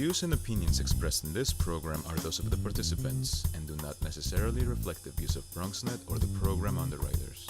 views and opinions expressed in this program are those of the participants and do not necessarily reflect the views of BronxNet or the program underwriters.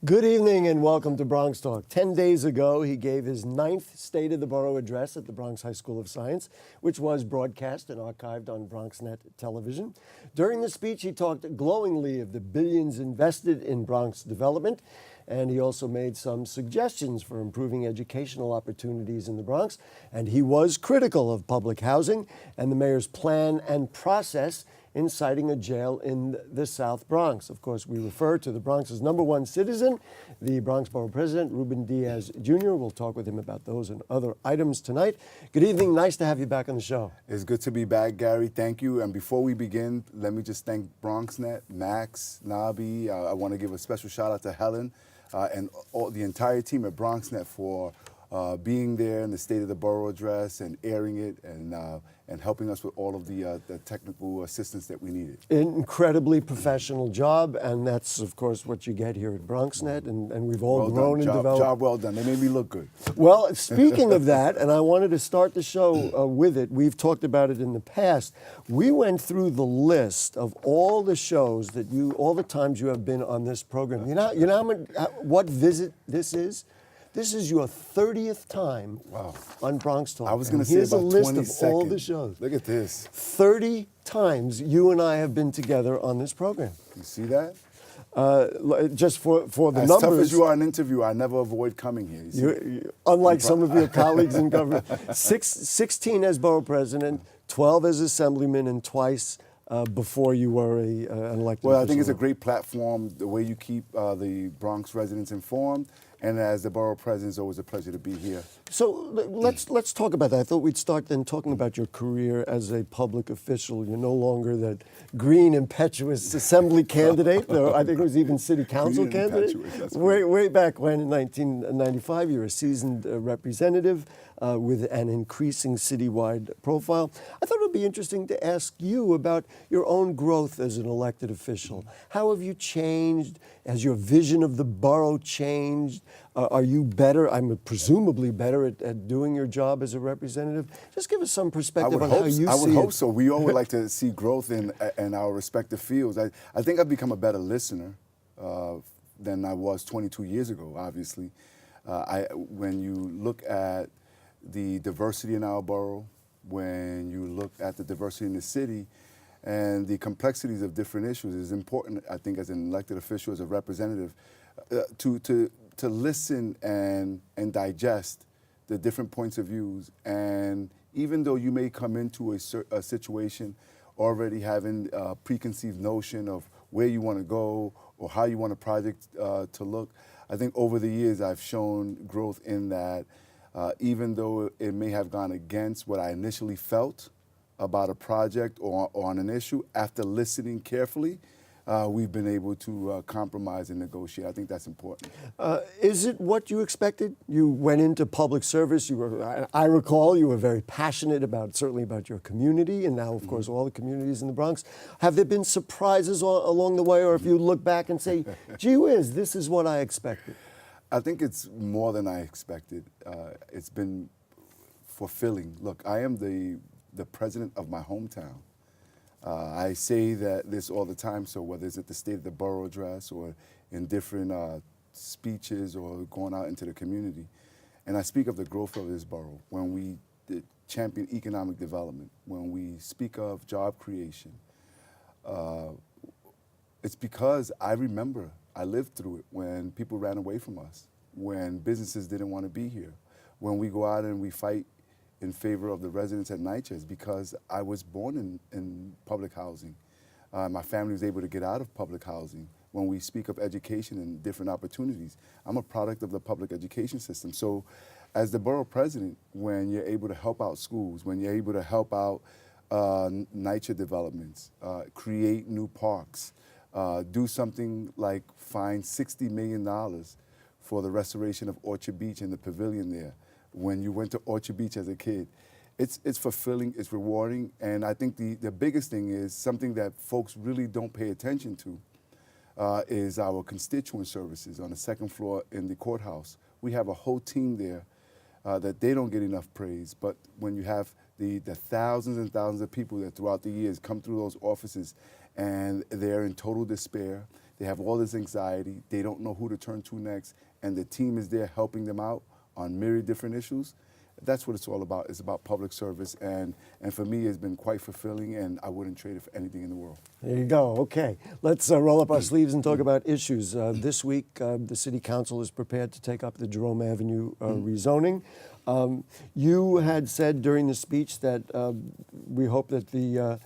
Good evening and welcome to BronxTalk. 10 days ago, he gave his 9th State of the Borough address at the Bronx High School of Science, which was broadcast and archived on BronxNet television. During the speech, he talked glowingly of the billions invested in Bronx development, and he also made some suggestions for improving educational opportunities in the Bronx. And he was critical of public housing and the mayor's plan and process in citing a jail in the South Bronx. Of course, we refer to the Bronx's #1 citizen, the Bronx Borough President Ruben Diaz Jr. We'll talk with him about those and other items tonight. Good evening. Nice to have you back on the show. It's good to be back, Gary. Thank you. And before we begin, let me just thank BronxNet, Max, Nabi. I want to give a special shout out to Helen and all the entire team at BronxNet for being there in the State of the Borough address and airing it and helping us with all of the technical assistance that we needed. Incredibly professional job, and that's, of course, what you get here at BronxNet, and we've all grown and developed. Job well done. They made me look good. Well, speaking of that, and I wanted to start the show with it, we've talked about it in the past. We went through the list of all the shows that all the times you have been on this program. You know what visit this is? This is your 30th time on BronxTalk. I was going to say here's about a list 20 of all the seconds. shows. Look at this. 30 times you and I have been together on this program. You see that? Just for the as numbers. As tough as you are an interviewer, I never avoid coming here. Unlike some of your colleagues in government. 16 as borough president, 12 as assemblyman, and twice before you were an elected Well, official. I think it's a great platform, the way you keep the Bronx residents informed. And as the borough president, it's always a pleasure to be here. So let's talk about that. I thought we'd start then talking about your career as a public official. You're no longer that green, impetuous assembly candidate, or I think it was even city council candidate. Way back when, in 1995, you were a seasoned representative with an increasing citywide profile. I thought it would be interesting to ask you about your own growth as an elected official. How have you changed? Has your vision of the borough changed? Are you better? I'm presumably better at doing your job as a representative. Just give us some perspective on how you see it. I would hope so. We all would like to see growth in our respective fields. I think I've become a better listener than I was 22 years ago, obviously. When you look at the diversity in our borough, when you look at the diversity in the city, and the complexities of different issues, it is important, I think, as an elected official, as a representative, to listen and digest the different points of views. And even though you may come into a situation already having a preconceived notion of where you want to go or how you want a project to look, I think over the years I've shown growth in that even though it may have gone against what I initially felt about a project or on an issue, after listening carefully, we've been able to compromise and negotiate. I think that's important. Is it what you expected? You went into public service. I recall you were very passionate certainly about your community, and now, of course, all the communities in the Bronx. Have there been surprises along the way, or if you look back and say, gee whiz, this is what I expected? I think it's more than I expected. It's been fulfilling. Look, I am the president of my hometown. I say this all the time, so whether it's at the State of the Borough address or in different speeches or going out into the community, and I speak of the growth of this borough, when we champion economic development, when we speak of job creation, it's because I remember, I lived through it when people ran away from us, when businesses didn't want to be here, when we go out and we fight in favor of the residents at NYCHA is because I was born in public housing. My family was able to get out of public housing. When we speak of education and different opportunities, I'm a product of the public education system. So as the borough president, when you're able to help out schools, when you're able to help out NYCHA developments, create new parks, do something like find $60 million for the restoration of Orchard Beach and the pavilion there. When you went to Orchard Beach as a kid, it's fulfilling, it's rewarding, and I think the biggest thing is something that folks really don't pay attention to is our constituent services on the second floor in the courthouse. We have a whole team there that they don't get enough praise, but when you have the thousands and thousands of people that throughout the years come through those offices and they're in total despair, they have all this anxiety, they don't know who to turn to next, and the team is there helping them out on myriad different issues. That's what it's all about. It's about public service, and for me, it's been quite fulfilling, and I wouldn't trade it for anything in the world. There you go. Okay, let's roll up our sleeves and talk about issues. This week, the City Council is prepared to take up the Jerome Avenue rezoning. You had said during the speech that we hope that the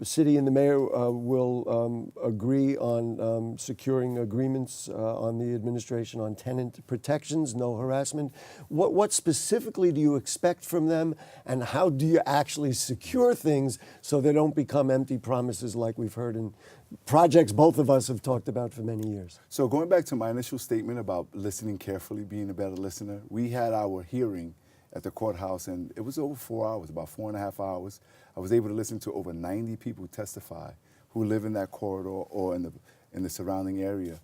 city and the mayor will agree on securing agreements on the administration on tenant protections, no harassment. What specifically do you expect from them, and how do you actually secure things so they don't become empty promises like we've heard in projects both of us have talked about for many years? So going back to my initial statement about listening carefully, being a better listener, we had our hearing at the courthouse, and it was over 4 hours, about 4.5 hours. I was able to listen to over 90 people testify who live in that corridor or in the surrounding area.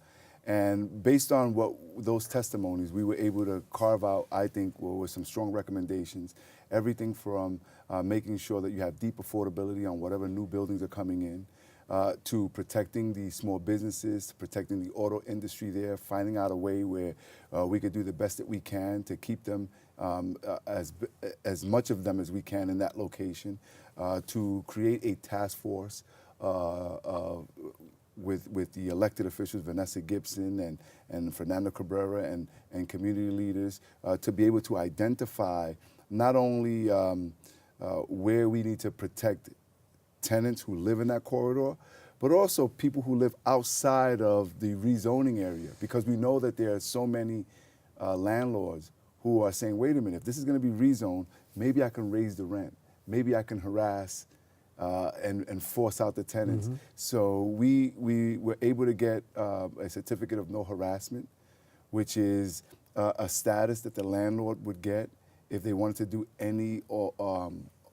And based on what those testimonies, we were able to carve out, I think, with some strong recommendations, everything from making sure that you have deep affordability on whatever new buildings are coming in, to protecting the small businesses, to protecting the auto industry there, finding out a way where we could do the best that we can to keep them, as much of them as we can in that location, to create a task force with the elected officials, Vanessa Gibson and Fernando Cabrera and community leaders, to be able to identify not only where we need to protect tenants who live in that corridor, but also people who live outside of the rezoning area, because we know that there are so many landlords who are saying, wait a minute, if this is going to be rezoned, maybe I can raise the rent, maybe I can harass and force out the tenants. Mm-hmm. So we were able to get a certificate of no harassment, which is a status that the landlord would get if they wanted to do any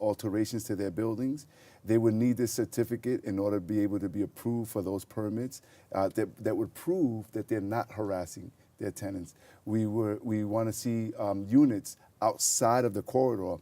alterations to their buildings. They would need this certificate in order to be able to be approved for those permits that would prove that they're not harassing their tenants. We want to see units outside of the corridor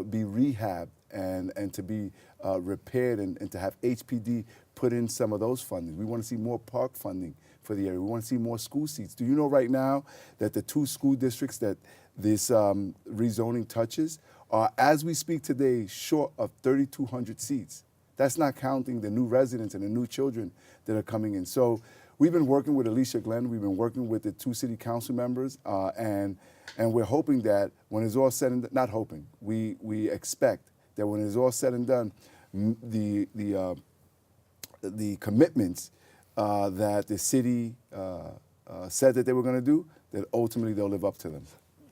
be rehabbed and to be repaired and to have HPD put in some of those funding. We want to see more park funding for the area. We want to see more school seats. Do you know right now that the 2 school districts that this rezoning touches are, as we speak today, short of 3,200 seats? That's not counting the new residents and the new children that are coming in. So we've been working with Alicia Glenn. We've been working with the 2 city council members, and we're hoping that when it's all said and done, not hoping, we expect that when it's all said and done, the commitments that the city said that they were going to do, that ultimately they'll live up to them.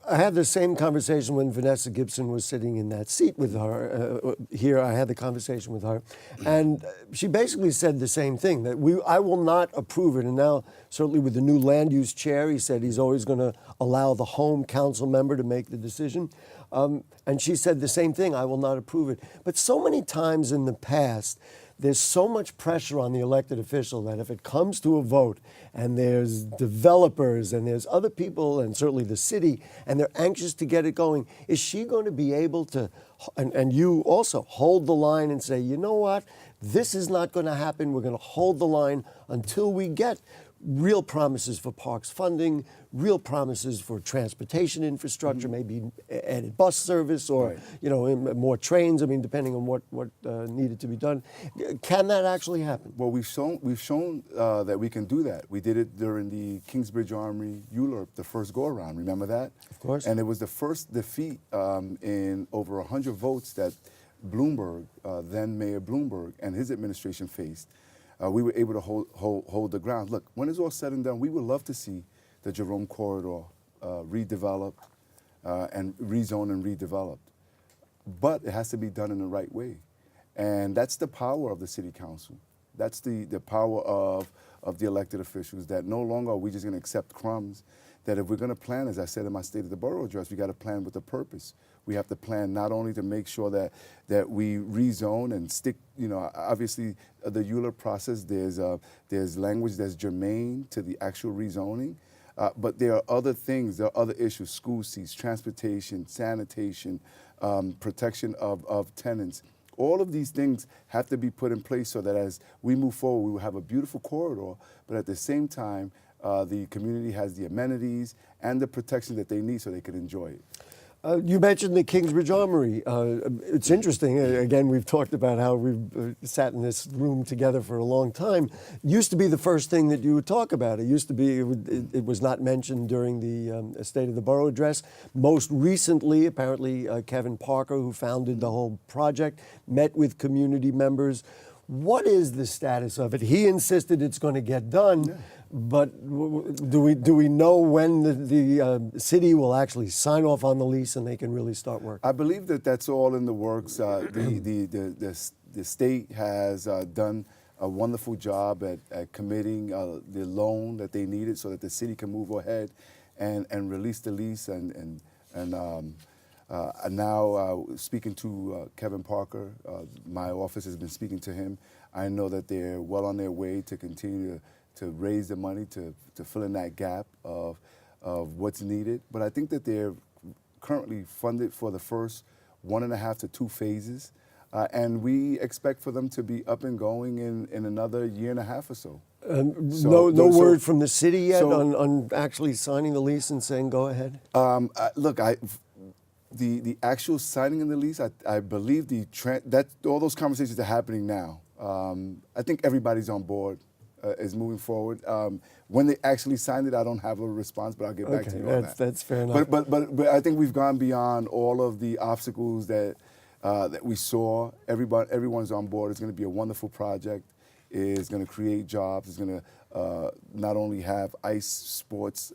I had the same conversation when Vanessa Gibson was sitting in that seat with her. Here, I had the conversation with her, and she basically said the same thing, that I will not approve it. And now, certainly with the new land use chair, he said he's always going to allow the home council member to make the decision. And she said the same thing, I will not approve it. But so many times in the past, there's so much pressure on the elected official that if it comes to a vote and there's developers and there's other people and certainly the city and they're anxious to get it going, is she going to be able to, and you also, hold the line and say, you know what, this is not going to happen. We're going to hold the line until we get real promises for parks funding, real promises for transportation infrastructure, maybe added bus service or more trains. I mean, depending on what needed to be done. Can that actually happen? Well, we've shown that we can do that. We did it during the Kingsbridge Armory ULURP, the first go around. Remember that? Of course. And it was the first defeat in over 100 votes that Bloomberg, then Mayor Bloomberg, and his administration faced. We were able to hold the ground. Look, when it's all said and done, we would love to see the Jerome corridor redeveloped and rezoned and redeveloped. But it has to be done in the right way. And that's the power of the city council. That's the power of the elected officials, that no longer are we just going to accept crumbs, that if we're going to plan, as I said in my State of the Borough address, we got to plan with a purpose. We have to plan not only to make sure that we rezone and stick, obviously the ULURP process, there's language that's germane to the actual rezoning, but there are other things, there are other issues, school seats, transportation, sanitation, protection of tenants. All of these things have to be put in place so that as we move forward, we will have a beautiful corridor, but at the same time, the community has the amenities and the protection that they need so they can enjoy it. You mentioned the Kingsbridge Armory. It's interesting. Again, we've talked about how we've sat in this room together for a long time. It used to be the first thing that you would talk about. It used to be, it was not mentioned during the State of the Borough address. Most recently, apparently, Kevin Parker, who founded the whole project, met with community members. What is the status of it? He insisted it's going to get done. Yeah. But do we know when the city will actually sign off on the lease and they can really start work? I believe that that's all in the works. The state has done a wonderful job at committing the loan that they needed so that the city can move ahead and release the lease. And now speaking to Kevin Parker, my office has been speaking to him. I know that they're well on their way to continue to raise the money to fill in that gap of what's needed. But I think that they're currently funded for the first 1.5 to 2 phases. And we expect for them to be up and going in another 1.5 years or so. No word from the city yet on actually signing the lease and saying go ahead? Look, the actual signing of the lease, I believe all those conversations are happening now. I think everybody's on board. Is moving forward. When they actually signed it, I don't have a response, but I'll get back to you on that. That's fair enough. But I think we've gone beyond all of the obstacles that we saw. Everyone's on board. It's going to be a wonderful project. It's going to create jobs. It's going to not only have ice sports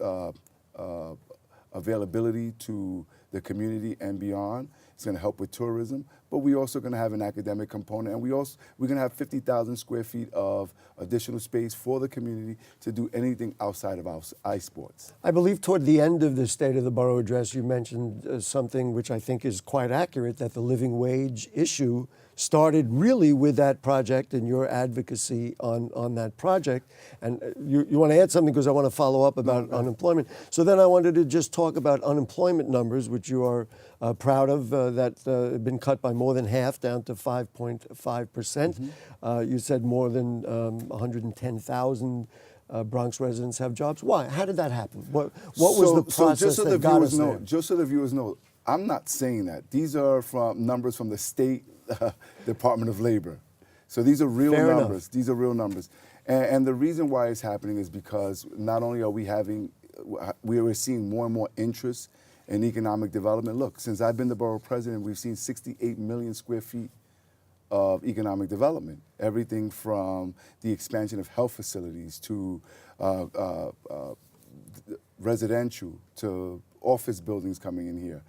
availability to the community and beyond. It's going to help with tourism, but we're also going to have an academic component, and we're going to have 50,000 square feet of additional space for the community to do anything outside of our ice sports. I believe toward the end of the State of the Borough address, you mentioned something which I think is quite accurate, that the living wage issue started really with that project and your advocacy on that project. And you want to add something because I want to follow up about unemployment. So then I wanted to just talk about unemployment numbers, which you are proud of, that have been cut by more than half, down to 5.5%. You said more than 110,000 Bronx residents have jobs. Why? How did that happen? What was the process that got us there? Just so the viewers know, I'm not saying that. These are from numbers from the state Department of Labor. So these are real Fair numbers. enough. These are real numbers. And the reason why it's happening is because not only are we're seeing more and more interest in economic development. Look, since I've been the borough president, we've seen 68 million square feet of economic development. Everything from the expansion of health facilities to residential to office buildings coming in here.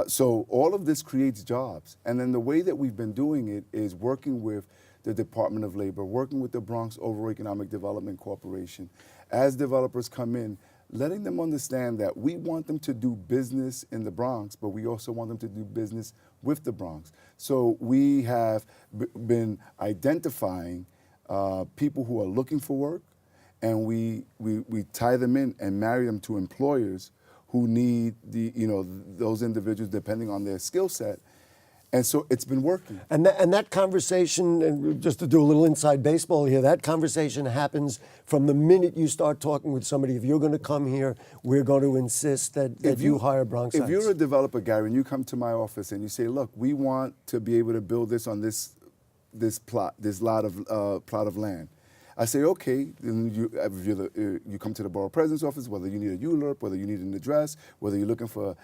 So all of this creates jobs. And then the way that we've been doing it is working with the Department of Labor, working with the Bronx Overall Economic Development Corporation. As developers come in, letting them understand that we want them to do business in the Bronx, but we also want them to do business with the Bronx. So we have been identifying people who are looking for work, and we tie them in and marry them to employers who need those individuals depending on their skill set. And so it's been working. And that conversation, and just to do a little inside baseball here, that conversation happens from the minute you start talking with somebody. If you're going to come here, we're going to insist that you hire Bronx If Heights. you're a developer, Gary, and you come to my office and you say, look, we want to be able to build this on this plot of land. I say, okay, then you come to the Borough President's office, whether you need a ULURP, whether you need an address, whether you're looking for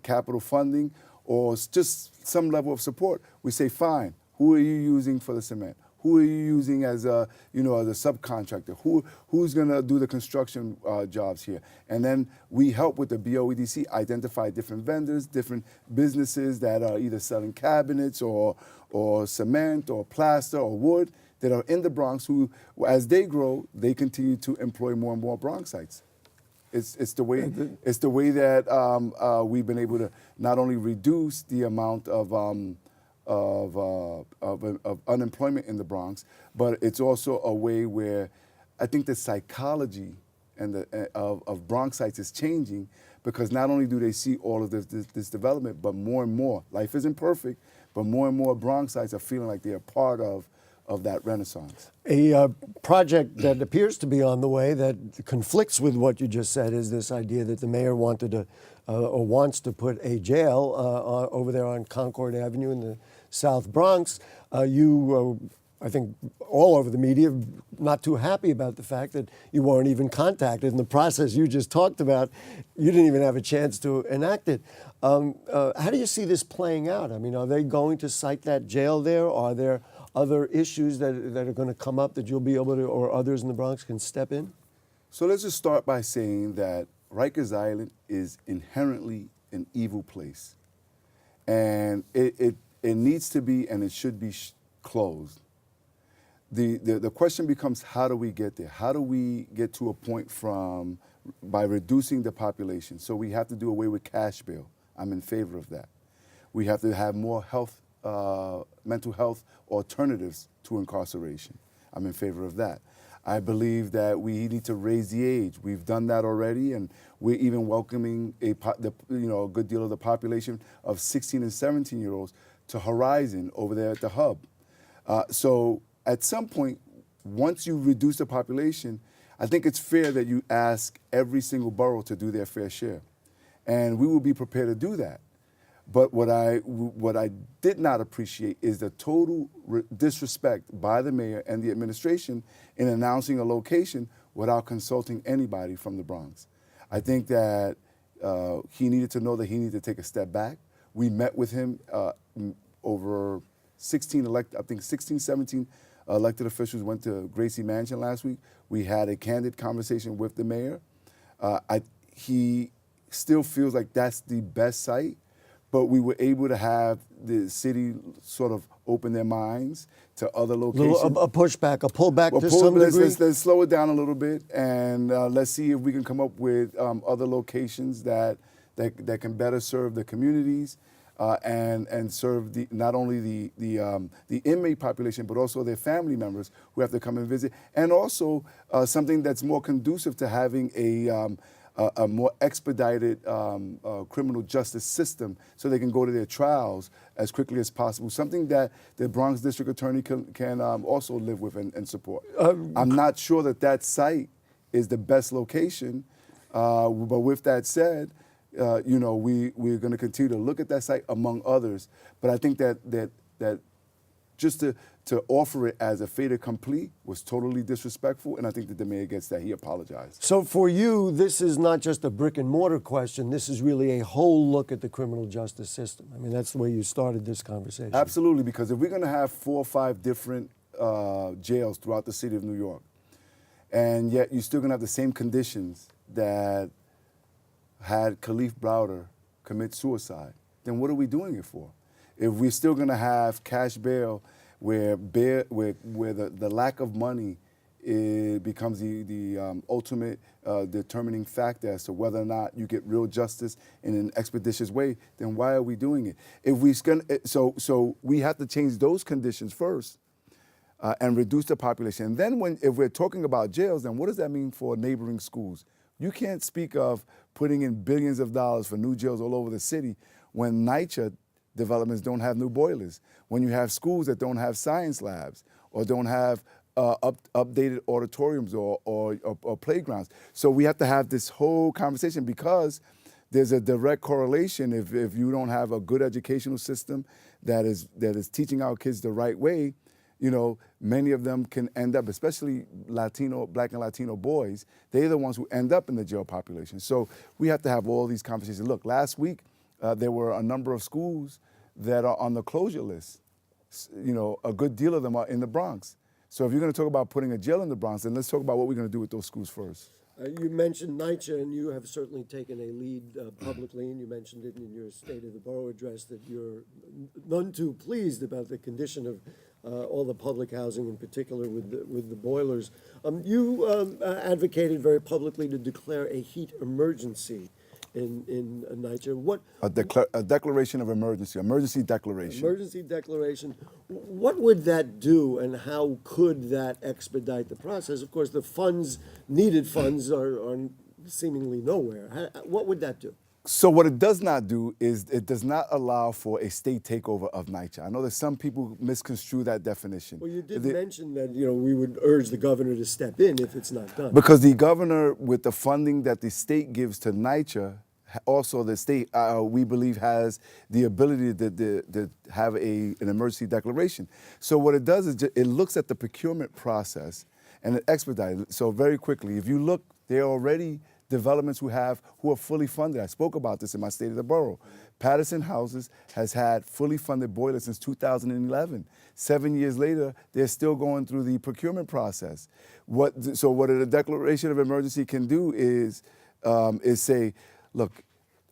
capital funding, or just some level of support. We say, fine, who are you using for the cement? Who are you using as a subcontractor? Who's going to do the construction jobs here? And then we help with the BOEDC identify different vendors, different businesses that are either selling cabinets or cement or plaster or wood that are in the Bronx who, as they grow, they continue to employ more and more Bronxites. It's the way that we've been able to not only reduce the amount of unemployment in the Bronx, but it's also a way where I think the psychology and of Bronxites is changing, because not only do they see all of this development, but more and more, life isn't perfect, but more and more Bronxites are feeling like they're a part of that renaissance. A project that appears to be on the way that conflicts with what you just said is this idea that the mayor wanted to or wants to put a jail over there on Concord Avenue in the South Bronx. I think all over the media, not too happy about the fact that you weren't even contacted in the process you just talked about. You didn't even have a chance to enact it. How do you see this playing out? I mean, are they going to cite that jail there? Are there other issues that are going to come up that you'll be able to, or others in the Bronx can step in? So let's just start by saying that Rikers Island is inherently an evil place. And it needs to be, and it should be closed. The question becomes, how do we get there? How do we get to a point by reducing the population? So we have to do away with cash bail. I'm in favor of that. We have to have more mental health alternatives to incarceration. I'm in favor of that. I believe that we need to raise the age. We've done that already, and we're even welcoming a good deal of the population of 16 and 17-year-olds to Horizon over there at the hub. So at some point, once you reduce the population, I think it's fair that you ask every single borough to do their fair share. And we will be prepared to do that. But what I did not appreciate is the total disrespect by the mayor and the administration in announcing a location without consulting anybody from the Bronx. I think that he needed to know that he needed to take a step back. We met with him over 16, 17 elected officials went to Gracie Mansion last week. We had a candid conversation with the mayor. He still feels like that's the best site, but we were able to have the city sort of open their minds to other locations. A pushback, a pullback to some degree? Let's slow it down a little bit, and let's see if we can come up with other locations that can better serve the communities and serve not only the inmate population, but also their family members who have to come and visit, and also something that's more conducive to having a more expedited criminal justice system so they can go to their trials as quickly as possible, something that the Bronx District Attorney can also live with and support. I'm not sure that site is the best location, but with that said, we're going to continue to look at that site among others. But I think that just to offer it as a fait accompli was totally disrespectful, and I think that the mayor gets that. He apologized. So for you, this is not just a brick and mortar question. This is really a whole look at the criminal justice system. I mean, that's the way you started this conversation. Absolutely, because if we're going to have 4 or 5 different jails throughout the city of New York, and yet you're still going to have the same conditions that had Khalif Browder commit suicide, then what are we doing it for? If we're still going to have cash bail where the lack of money becomes the ultimate determining factor as to whether or not you get real justice in an expeditious way, then why are we doing it? So we have to change those conditions first and reduce the population. And then if we're talking about jails, then what does that mean for neighboring schools? You can't speak of putting in billions of dollars for new jails all over the city when NYCHA developments don't have new boilers, when you have schools that don't have science labs or don't have updated auditoriums or playgrounds. So we have to have this whole conversation because there's a direct correlation. If you don't have a good educational system that is teaching our kids the right way, you know, many of them can end up, especially Black and Latino boys, they're the ones who end up in the jail population. So we have to have all these conversations. Look, last week, there were a number of schools that are on the closure list. You know, a good deal of them are in the Bronx. So if you're going to talk about putting a jail in the Bronx, then let's talk about what we're going to do with those schools first. You mentioned NYCHA, and you have certainly taken a lead publicly, and you mentioned it in your State of the Borough address that you're none too pleased about the condition of all the public housing, in particular with the boilers. You advocated very publicly to declare a heat emergency in NYCHA. What a declaration of emergency declaration. Emergency declaration. What would that do, and how could that expedite the process? Of course, the needed funds are seemingly nowhere. What would that do? So what it does not do is it does not allow for a state takeover of NYCHA. I know that some people misconstrue that definition. Well, you did mention that, you know, we would urge the governor to step in if it's not done. Because the governor, with the funding that the state gives to NYCHA, also the state, we believe, has the ability to have an emergency declaration. So what it does is it looks at the procurement process and it expedites it. So very quickly, if you look, there are already developments who are fully funded. I spoke about this in my State of the Borough. Patterson Houses has had fully funded boilers since 2011. 7 years later, they're still going through the procurement process. So what a declaration of emergency can do is say, look,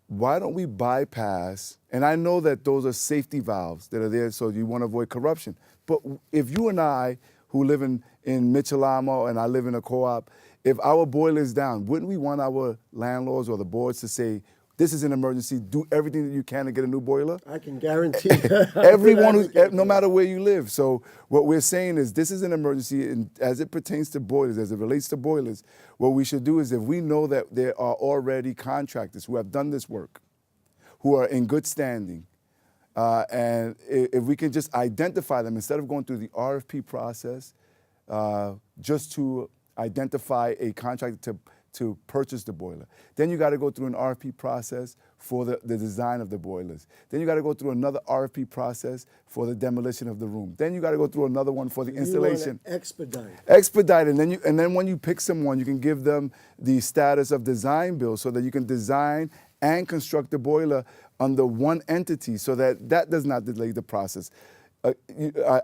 why don't we bypass, and I know that those are safety valves that are there so you want to avoid corruption, but if you and I, who live in Mitchell-Lama and I live in a co-op, if our boiler is down, wouldn't we want our landlords or the boards to say, this is an emergency, do everything that you can to get a new boiler? I can guarantee that. Everyone, no matter where you live. So what we're saying is this is an emergency, and as it pertains to boilers, as it relates to boilers, what we should do is if we know that there are already contractors who have done this work, who are in good standing, and if we can just identify them instead of going through the RFP process, just to identify a contractor to purchase the boiler. Then you got to go through an RFP process for the design of the boilers. Then you got to go through another RFP process for the demolition of the room. Then you got to go through another one for the installation. You want to expedite. Expedite, and then when you pick someone, you can give them the status of design bill so that you can design and construct the boiler under one entity so that does not delay the process.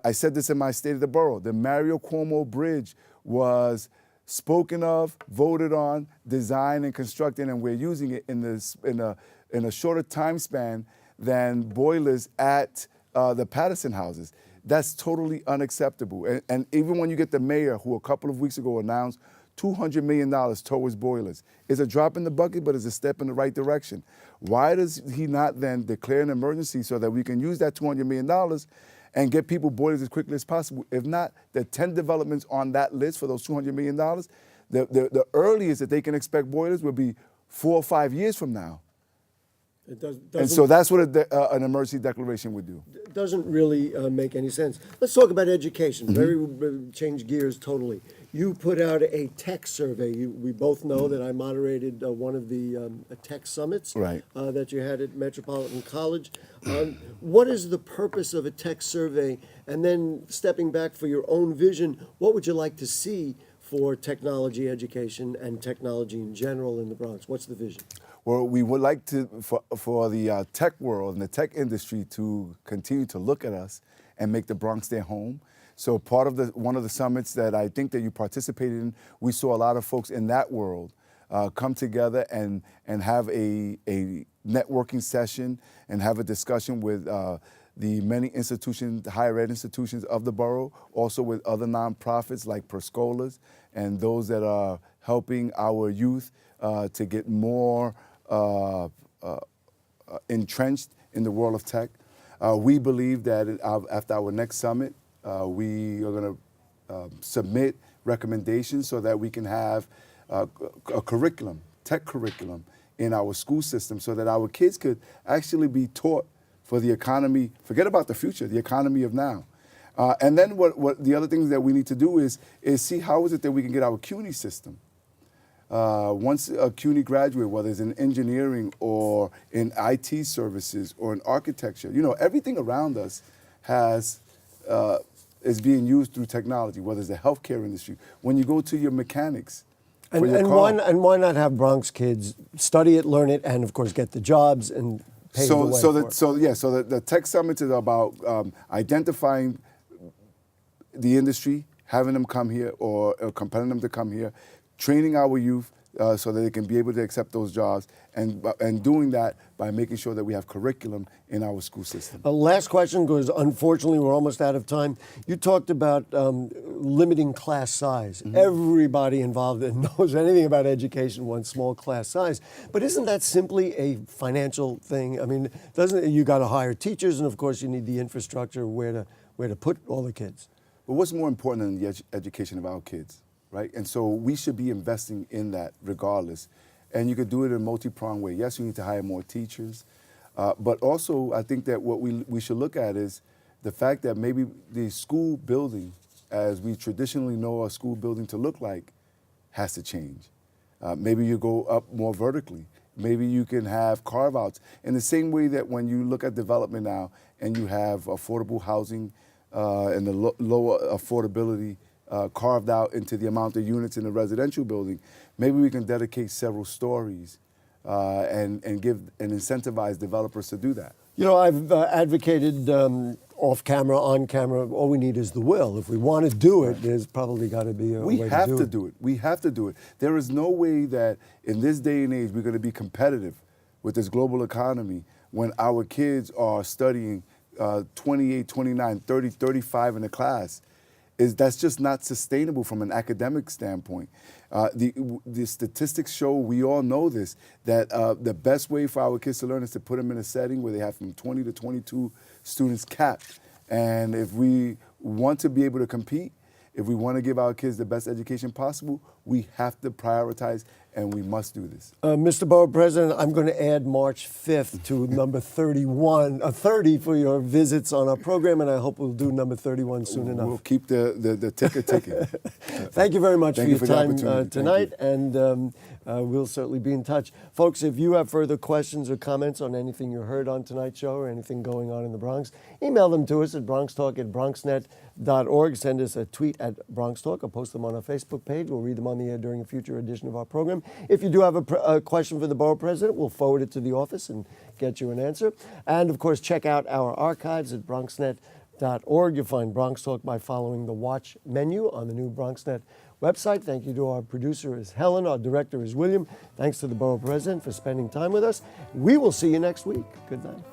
I said this in my State of the Borough. The Mario Cuomo Bridge was spoken of, voted on, designed and constructed, and we're using it in a shorter time span than boilers at the Patterson houses. That's totally unacceptable. And even when you get the mayor, who a couple of weeks ago announced $200 million towards boilers, it's a drop in the bucket, but it's a step in the right direction. Why does he not then declare an emergency so that we can use that $200 million and get people boilers as quickly as possible? If not, the 10 developments on that list for those $200 million, the earliest that they can expect boilers will be 4 or 5 years from now. And so that's what an emergency declaration would do. Doesn't really make any sense. Let's talk about education. Change gears totally. You put out a tech survey. We both know that I moderated one of the tech summits that you had at Metropolitan College. What is the purpose of a tech survey? And then stepping back for your own vision, what would you like to see for technology education and technology in general in the Bronx? What's the vision? Well, we would like for the tech world and the tech industry to continue to look at us and make the Bronx their home. So part of one of the summits that I think that you participated in, we saw a lot of folks in that world come together and have a networking session and have a discussion with the many institutions, the higher ed institutions of the borough, also with other nonprofits like Perscolas and those that are helping our youth to get more entrenched in the world of tech. We believe that after our next summit, we are going to submit recommendations so that we can have a tech curriculum in our school system so that our kids could actually be taught for the economy. Forget about the future, the economy of now. And then what the other things that we need to do is see how is it that we can get our CUNY system. Once a CUNY graduate, whether it's in engineering or in IT services or in architecture, everything around us is being used through technology, whether it's the healthcare industry. When you go to your mechanics, and why not have Bronx kids study it, learn it, and of course get the jobs and pave the way for it? So the Tech Summit is about identifying the industry, having them come here or compelling them to come here, training our youth so that they can be able to accept those jobs, and doing that by making sure that we have curriculum in our school system. Last question, because unfortunately we're almost out of time. You talked about limiting class size. Mm-hmm. Everybody involved that knows anything about education wants small class size. But isn't that simply a financial thing? I mean, you got to hire teachers, and of course you need the infrastructure where to put all the kids. But what's more important than the education of our kids, right? And so we should be investing in that regardless. And you could do it in a multi-pronged way. Yes, you need to hire more teachers. But also, I think that what we should look at is the fact that maybe the school building, as we traditionally know a school building to look like, has to change. Maybe you go up more vertically. Maybe you can have carve-outs. In the same way that when you look at development now and you have affordable housing and the lower affordability carved out into the amount of units in a residential building, maybe we can dedicate several stories and incentivize developers to do that. I've advocated off camera, on camera. All we need is the will. If we want to do it, there's probably got to be a way to do it. We have to do it. We have to do it. There is no way that in this day and age we're going to be competitive with this global economy when our kids are studying 28, 29, 30, 35 in a class. That's just not sustainable from an academic standpoint. The statistics show, we all know this, that the best way for our kids to learn is to put them in a setting where they have from 20 to 22 students capped. And if we want to be able to compete, if we want to give our kids the best education possible, we have to prioritize, and we must do this. Mr. Borough President, I'm going to add March 5th to number 30 for your visits on our program, and I hope we'll do number 31 soon enough. We'll keep the ticker ticking. Thank you very much for your time tonight, you. and we'll certainly be in touch. Folks, if you have further questions or comments on anything you heard on tonight's show or anything going on in the Bronx, email them to us at BronxTalk@BronxNet.org. Send us a tweet at BronxTalk or post them on our Facebook page. We'll read them on the air during a future edition of our program. If you do have a question for the Borough President, we'll forward it to the office and get you an answer. And, of course, check out our archives at BronxNet.org. You'll find Bronx Talk by following the Watch menu on the new BronxNet website. Thank you to our producer is Helen, our director is William. Thanks to the Borough President for spending time with us. We will see you next week. Good night.